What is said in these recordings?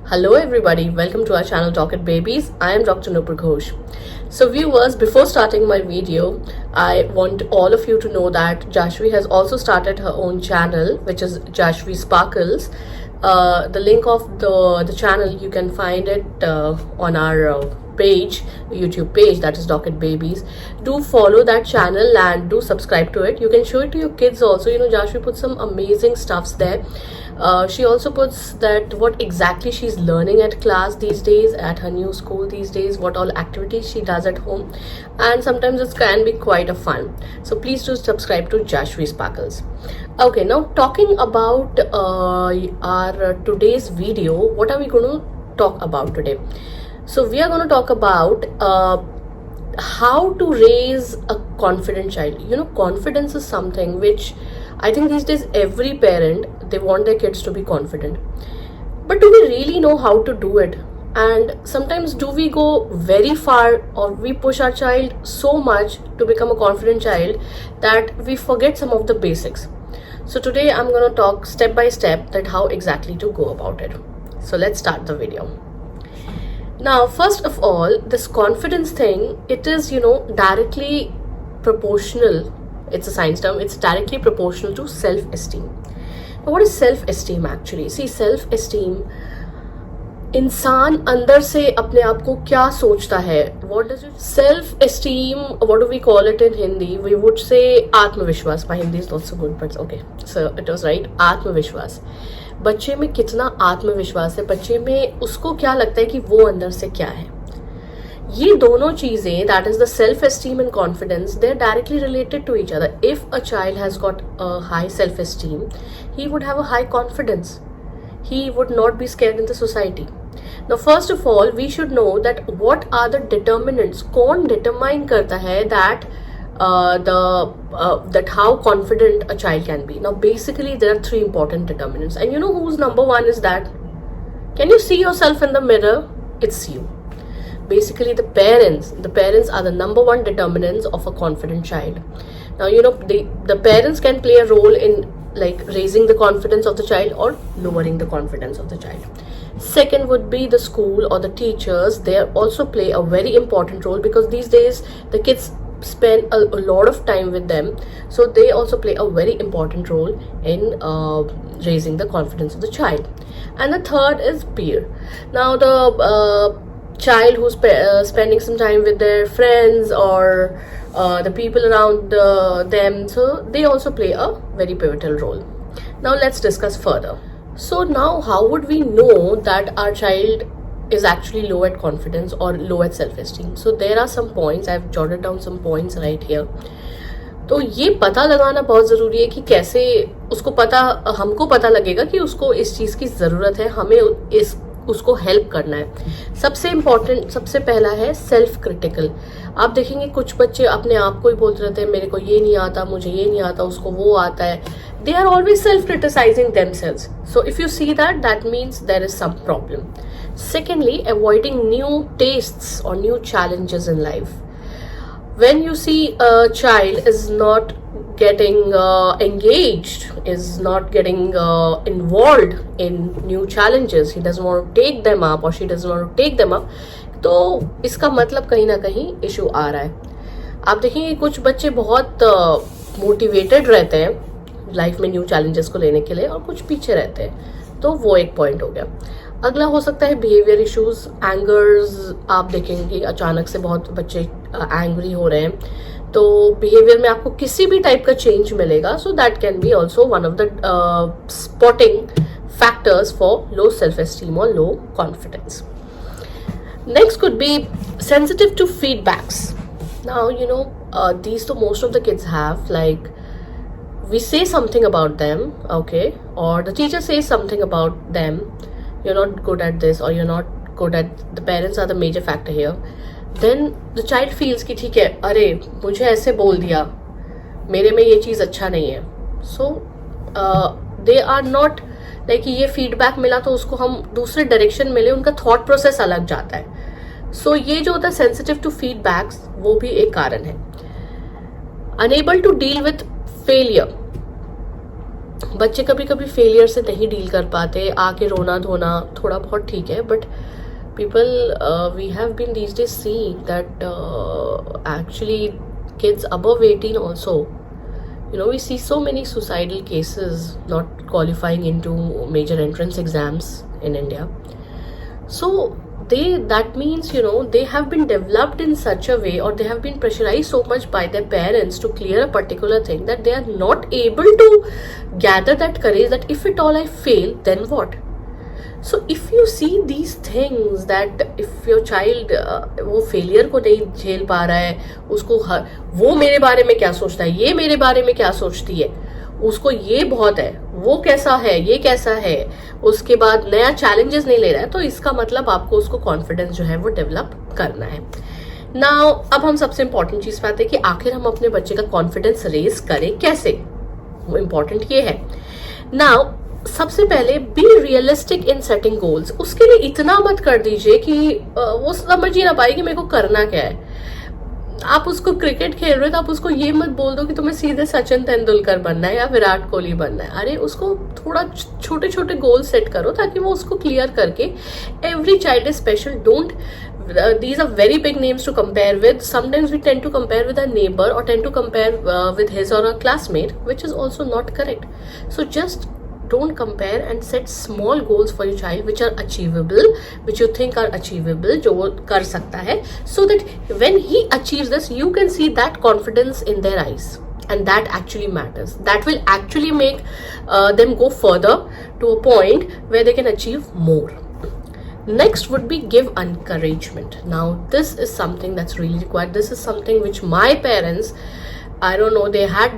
Hello everybody, welcome to our channel Docitbabiezz. I am Dr. Nupur Ghosh. So viewers, before starting my video, I want all of you to know that Jashvi has also started her own channel, which is Jashvi Sparkles. The link of the channel, you can find it on our page, YouTube page, that is Docitbabiezz. Do follow that channel and do subscribe to it. You can show it to your kids also. You know, Jashvi put some amazing stuffs there. She also puts that what exactly she's learning at class these days, at her new school these days, what all activities she does at home, and sometimes it can be quite a fun. So please do subscribe to Jashvi Sparkles. Okay, now talking about our today's video, what are we going to talk about today? So we are going to talk about how to raise a confident child. You know, confidence is something which I think these days every parent, they want their kids to be confident. But do we really know how to do it? And sometimes do we go very far, or we push our child so much to become a confident child that we forget some of the basics. So today I'm going to talk step by step that how exactly to go about it. So let's start the video. Now, first of all, this confidence thing, it is, you know, directly proportional. It's a science term. It's directly proportional to self-esteem. Now, what is self-esteem actually? See, self-esteem, इंसान अंदर से अपने आप को क्या सोचता है? What does it? Self-esteem, what do we call it in Hindi? We would say आत्मविश्वास. My Hindi is not so good, but okay. So it was right. आत्मविश्वास. बच्चे में कितना आत्मविश्वास है, बच्चे में उसको क्या लगता है कि वो अंदर से क्या है, ये दोनों चीजें, that is the self-esteem and confidence, they are directly related to each other. If a child has got a high self-esteem, he would have a high confidence. He would not be scared in the society. Now, first of all, we should know that what are the determinants. कौन determine करता है that that how confident a child can be. Now, basically, there are three important determinants, and you know whose number one is that? Can you see yourself in the mirror? It's you. Basically, the parents are the number one determinants of a confident child. Now, you know, the parents can play a role in like raising the confidence of the child or lowering the confidence of the child. Second would be the school or the teachers. They also play a very important role because these days the kids spend a lot of time with them, so they also play a very important role in raising the confidence of the child. And the third is peer. Now, the child who's spending some time with their friends or the people around them, so they also play a very pivotal role. Now let's discuss further. So now, how would we know that our child is actually low at confidence or low at self-esteem? So there are some points. I've jotted down some points right here. तो ये पता लगाना बहुत ज़रूरी है कि कैसे उसको पता, हमको पता लगेगा कि उसको इस चीज़ की ज़रूरत है, हमें उसको हेल्प करना है. सबसे इम्पॉर्टेंट, सबसे पहला है सेल्फ क्रिटिकल. आप देखेंगे कुछ बच्चे अपने आप को ही बोलते रहते हैं, मेरे को ये नहीं आता, मुझे ये नहीं आता, उसको वो आता है. They are always self-criticizing themselves. So if you see that, that means there is some problem. Secondly, avoiding new tastes or new challenges in life. When you see a child is not getting engaged, is not getting involved in new challenges, he doesn't want to take them up or she doesn't want to take them up, तो इसका मतलब कहीं ना कहीं issue आ रहा है. आप देखेंगे कुछ बच्चे बहुत मोटिवेटेड रहते हैं लाइफ में न्यू चैलेंजेस को लेने के लिए और कुछ पीछे रहते हैं, तो वो एक पॉइंट हो गया. अगला हो सकता है बिहेवियर इश्यूज, एंगर्स. आप देखेंगे कि अचानक से बहुत बच्चे एंग्री हो रहे हैं, तो बिहेवियर में आपको किसी भी टाइप का चेंज मिलेगा. So that can be also one of the spotting factors for low self esteem और low confidence. Next could be sensitive to feedbacks. Now, you know, these the most of the kids have, like we say something about them, okay, or the teacher says something about them, you're not good at this or you're not good at, the parents are the major factor here. Then the child feels कि ठीक है, अरे मुझे ऐसे बोल दिया, मेरे में ये चीज़ अच्छा नहीं है. So they are not like ये फीडबैक मिला तो उसको हम दूसरे डायरेक्शन मिले, उनका थॉट प्रोसेस अलग जाता है. सो ये जो होता है सेंसिटिव टू फीडबैक्स, वो भी एक कारण है. Unable to deal with failure. बच्चे कभी कभी फेलियर से नहीं डील कर पाते, आके रोना धोना थोड़ा बहुत ठीक है, but people we have been these days seeing that actually kids above 18 also, you know, we see so many suicidal cases not qualifying into major entrance exams in India. So that means, you know, they have been developed in such a way, or they have been pressurized so much by their parents to clear a particular thing, that they are not able to gather that courage that if at all I fail, then what? So if you see these things, that if your child वो failure को नहीं झेल पा रहा है, उसको वो मेरे बारे में क्या सोचता है, ये मेरे बारे में क्या सोचती है, उसको ये बहुत है, वो कैसा है, ये कैसा है, उसके बाद नया चैलेंजेस नहीं ले रहा है, तो इसका मतलब आपको उसको कॉन्फिडेंस जो है वो डेवलप करना है. नाउ अब हम सबसे इंपॉर्टेंट चीज पे आते हैं कि आखिर हम अपने बच्चे का कॉन्फिडेंस रेज करें कैसे. वो इम्पोर्टेंट ये है. नाउ सबसे पहले be realistic in setting goals. उसके लिए इतना मत कर दीजिए कि वो समझ ही ना पाए कि मेरे को करना क्या है. आप उसको क्रिकेट खेल रहे हो तो आप उसको ये मत बोल दो कि तुम्हें सीधे सचिन तेंदुलकर बनना है या विराट कोहली बनना है. अरे उसको थोड़ा छोटे छोटे गोल सेट करो ताकि वो उसको क्लियर करके. Every child is special. Don't these are very big names to compare with. Sometimes we tend to compare with our neighbor or tend to compare with his or her classmate, which is also not correct. So just don't compare and set small goals for your child which are achievable, which you think are achievable, जो वो कर सकता है, so that when he achieves this, you can see that confidence in their eyes, and that actually matters. That will actually make them go further to a point where they can achieve more. Next would be give encouragement. Now this is something that's really required. This is something which my parents, I don't know, they had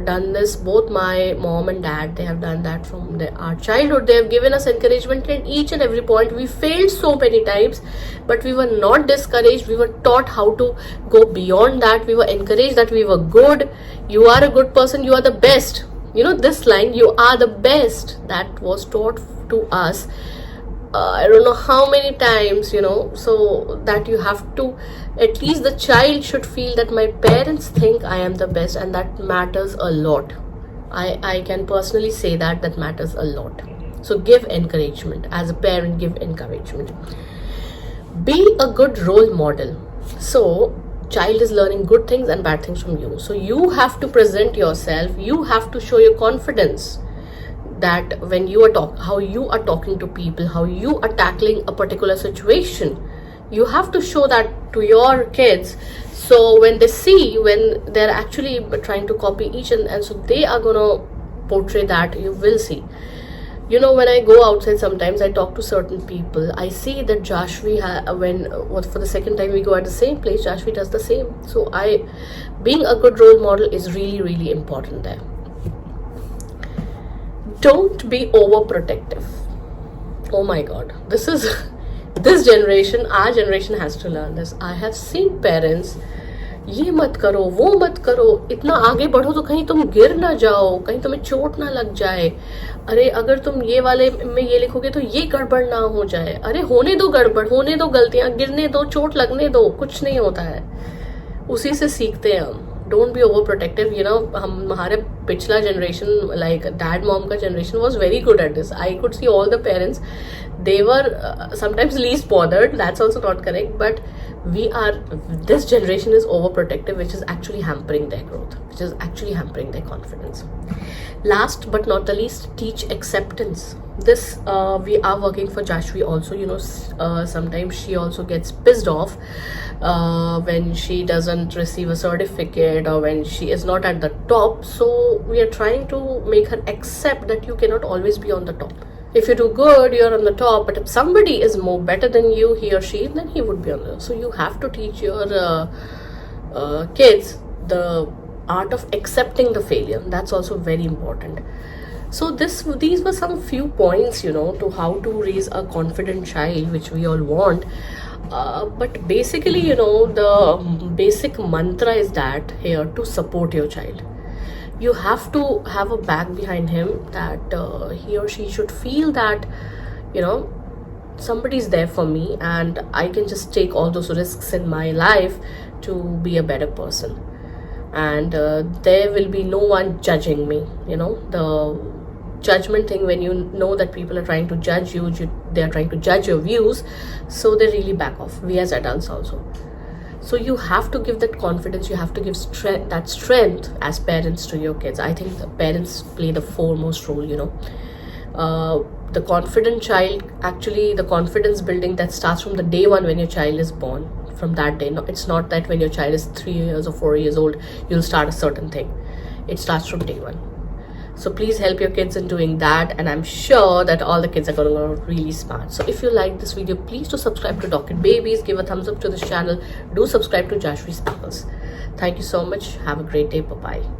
done this. Both my mom and dad, they have done that from our childhood. They have given us encouragement at each and every point. We failed so many times, but we were not discouraged. We were taught how to go beyond that. We were encouraged that we were good. You are a good person. You are the best. You know this line, you are the best, that was taught to us. I don't know how many times, you know, so that you have to, at least the child should feel that my parents think I am the best, and that matters a lot. I can personally say that matters a lot. So give encouragement. As a parent, give encouragement. Be a good role model. So child is learning good things and bad things from you. So you have to present yourself. You have to show your confidence, that when you are how you are talking to people, how you are tackling a particular situation, you have to show that to your kids. So when they see, when they're actually trying to copy each and so they are gonna portray that, you will see. You know, when I go outside, sometimes I talk to certain people, I see that Jashvi for the second time we go at the same place, Jashvi does the same. So being a good role model is really, really important there. Don't be overprotective. Oh my god, this generation, our generation has to learn this. I have seen parents, ये मत करो, वो मत करो, इतना आगे बढ़ो तो कहीं तुम गिर ना जाओ, कहीं तुम्हें चोट ना लग जाए, अरे अगर तुम ये वाले में ये लिखोगे तो ये गड़बड़ ना हो जाए, अरे होने दो गड़बड़, होने दो गलतियां, गिरने दो, चोट लगने दो, कुछ नहीं होता है. उसी से सीखते हैं हम. Don't be overprotective. You know, हमारे पिछला generation, like dad mom का generation was very good at this. I could see all the parents, they were sometimes least bothered. That's also not correct, but this generation is overprotective, which is actually hampering their growth, which is actually hampering their confidence. Last but not the least, teach acceptance. This we are working for Jashvi also. You know, sometimes she also gets pissed off when she doesn't receive a certificate or when she is not at the top. So we are trying to make her accept that you cannot always be on the top. If you do good, you're on the top, but if somebody is more better than you, he or she, then he would be on the. So you have to teach your kids the art of accepting the failure. That's also very important. So these were some few points, you know, to how to raise a confident child, which we all want. But basically, you know, the basic mantra is that here, to support your child. You have to have a back behind him, that he or she should feel that, you know, somebody's there for me and I can just take all those risks in my life to be a better person. And there will be no one judging me, you know. judgment thing, when you know that people are trying to judge you, they are trying to judge your views, so they really back off. We as adults also. So you have to give that confidence, you have to give strength as parents to your kids. I think the parents play the foremost role, the confident child, actually the confidence building, that starts from the day one when your child is born. From that day, no, it's not that when your child is 3 years or 4 years old you'll start a certain thing. It starts from day one. So please help your kids in doing that, and I'm sure that all the kids are going to grow really smart. So if you like this video, please do subscribe to Docitbabiezz, give a thumbs up to this channel, do subscribe to Jashvi Sparkles. Thank you so much. Have a great day. Bye bye.